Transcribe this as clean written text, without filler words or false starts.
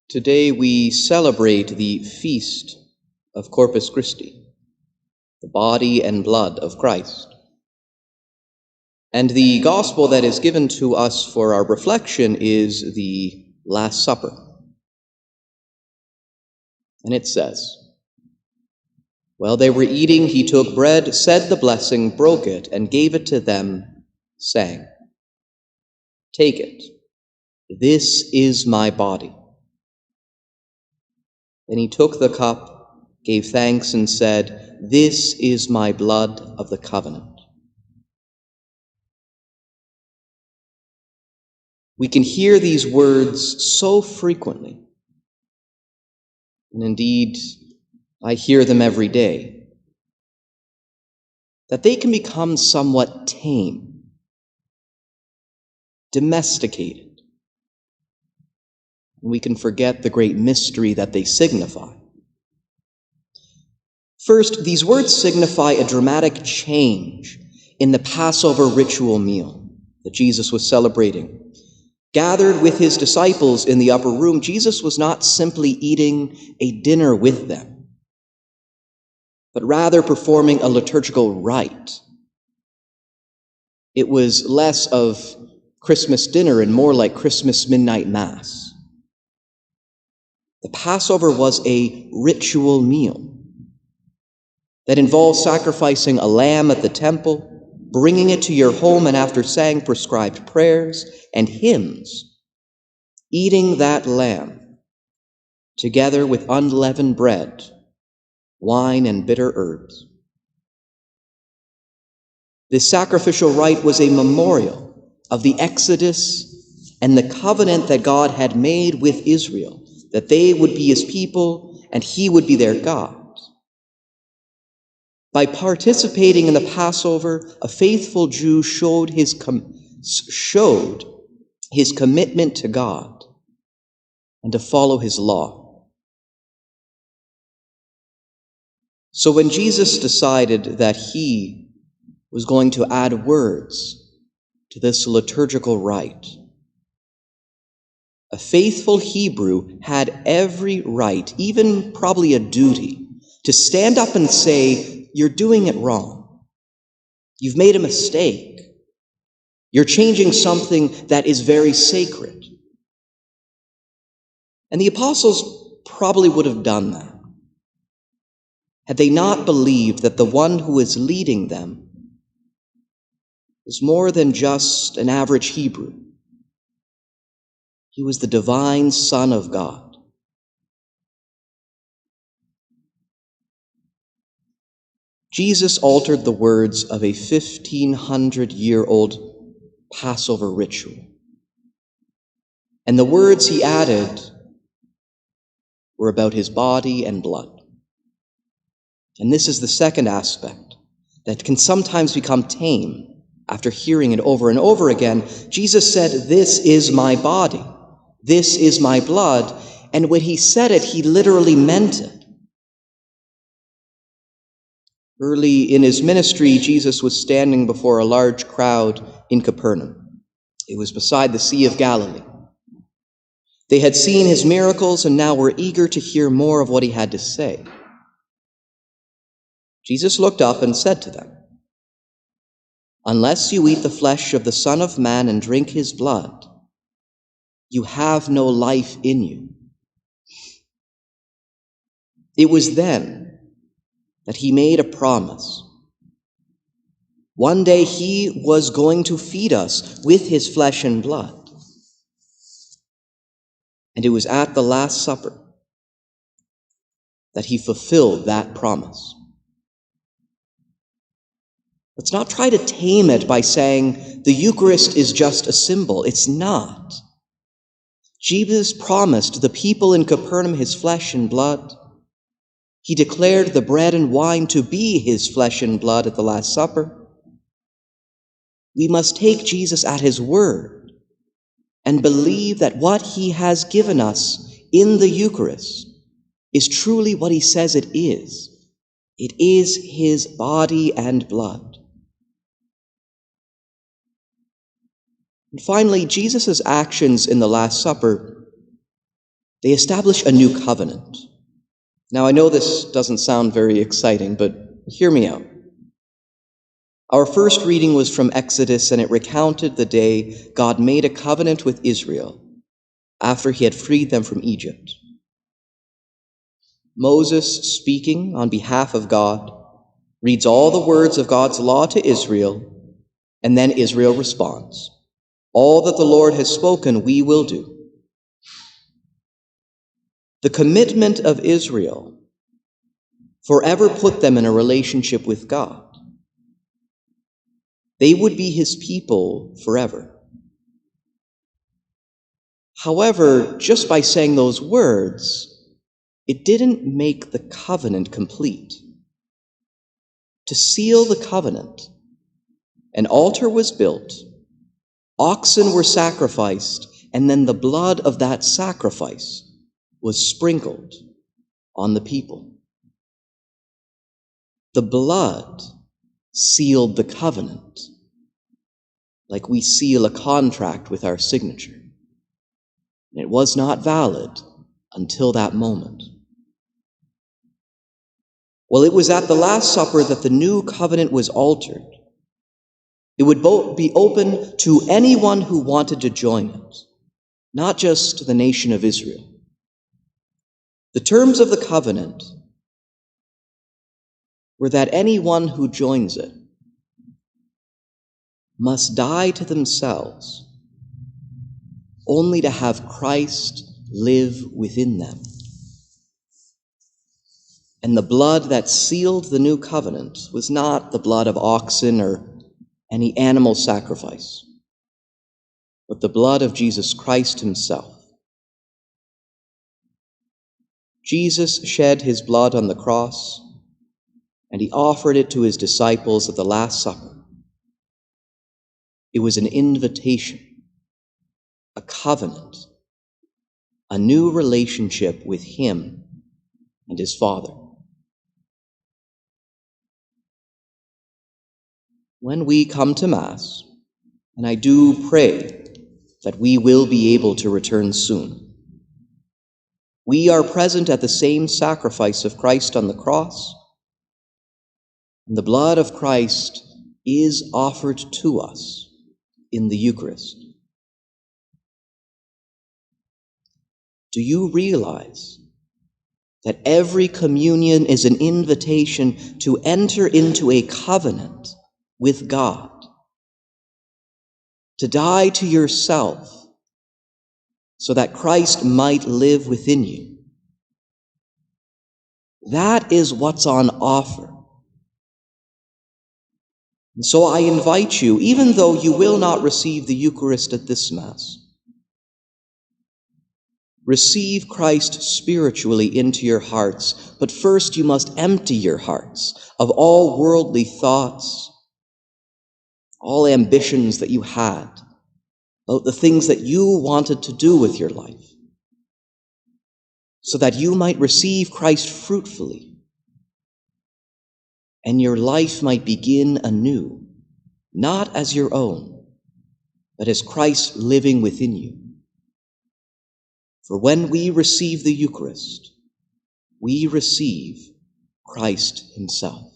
Today we celebrate the feast of Corpus Christi, the body and blood of Christ. And the gospel that is given to us for our reflection is the Last Supper. And it says, "While they were eating, he took bread, said the blessing, broke it, and gave it to them, saying, 'Take it, this is my body.' Then he took the cup, gave thanks, and said, 'This is my blood of the covenant.'" We can hear these words so frequently, and indeed, I hear them every day, that they can become somewhat tame, domesticated, and we can forget the great mystery that they signify. First, these words signify a dramatic change in the Passover ritual meal that Jesus was celebrating. Gathered with his disciples in the upper room, Jesus was not simply eating a dinner with them, but rather performing a liturgical rite. It was less of Christmas dinner and more like Christmas midnight mass. The Passover was a ritual meal that involved sacrificing a lamb at the temple, bringing it to your home, and after saying prescribed prayers and hymns, eating that lamb together with unleavened bread, wine, and bitter herbs. This sacrificial rite was a memorial of the Exodus and the covenant that God had made with Israel, that they would be his people and he would be their God. By participating in the Passover, a faithful Jew showed his commitment to God and to follow his law. So when Jesus decided that he was going to add words to this liturgical rite, a faithful Hebrew had every right, even probably a duty, to stand up and say, "You're doing it wrong. You've made a mistake. You're changing something that is very sacred." And the apostles probably would have done that had they not believed that the one who is leading them is more than just an average Hebrew. He was the divine Son of God. Jesus altered the words of a 1,500-year-old Passover ritual. And the words he added were about his body and blood. And this is the second aspect that can sometimes become tame after hearing it over and over again. Jesus said, "This is my body. This is my blood." And when he said it, he literally meant it. Early in his ministry, Jesus was standing before a large crowd in Capernaum. It was beside the Sea of Galilee. They had seen his miracles and now were eager to hear more of what he had to say. Jesus looked up and said to them, "Unless you eat the flesh of the Son of Man and drink his blood, you have no life in you." It was then that he made a promise. One day he was going to feed us with his flesh and blood. And it was at the Last Supper that he fulfilled that promise. Let's not try to tame it by saying the Eucharist is just a symbol. It's not. Jesus promised the people in Capernaum his flesh and blood. He declared the bread and wine to be his flesh and blood at the Last Supper. We must take Jesus at his word and believe that what he has given us in the Eucharist is truly what he says it is. It is his body and blood. And finally, Jesus' actions in the Last Supper They establish a new covenant. Now, I know this doesn't sound very exciting, but hear me out. Our first reading was from Exodus, and it recounted the day God made a covenant with Israel after he had freed them from Egypt. Moses, speaking on behalf of God, reads all the words of God's law to Israel, and then Israel responds, "All that the Lord has spoken, we will do." The commitment of Israel forever put them in a relationship with God. They would be his people forever. However, just by saying those words, it didn't make the covenant complete. To seal the covenant, an altar was built, oxen were sacrificed, and then the blood of that sacrifice was sprinkled on the people. The blood sealed the covenant, like we seal a contract with our signature. And it was not valid until that moment. Well, it was at the Last Supper that the new covenant was altered. It would be open to anyone who wanted to join it, not just the nation of Israel. The terms of the covenant were that anyone who joins it must die to themselves, only to have Christ live within them. And the blood that sealed the new covenant was not the blood of oxen or any animal sacrifice, but the blood of Jesus Christ himself. Jesus shed his blood on the cross, and he offered it to his disciples at the Last Supper. It was an invitation, a covenant, a new relationship with him and his Father. When we come to Mass, and I do pray that we will be able to return soon, we are present at the same sacrifice of Christ on the cross, and the blood of Christ is offered to us in the Eucharist. Do you realize that every communion is an invitation to enter into a covenant with God, to die to yourself so that Christ might live within you? That is what's on offer. And so I invite you, even though you will not receive the Eucharist at this Mass, receive Christ spiritually into your hearts, but first you must empty your hearts of all worldly thoughts, all ambitions that you had, about the things that you wanted to do with your life, so that you might receive Christ fruitfully, and your life might begin anew, not as your own, but as Christ living within you. For when we receive the Eucharist, we receive Christ himself.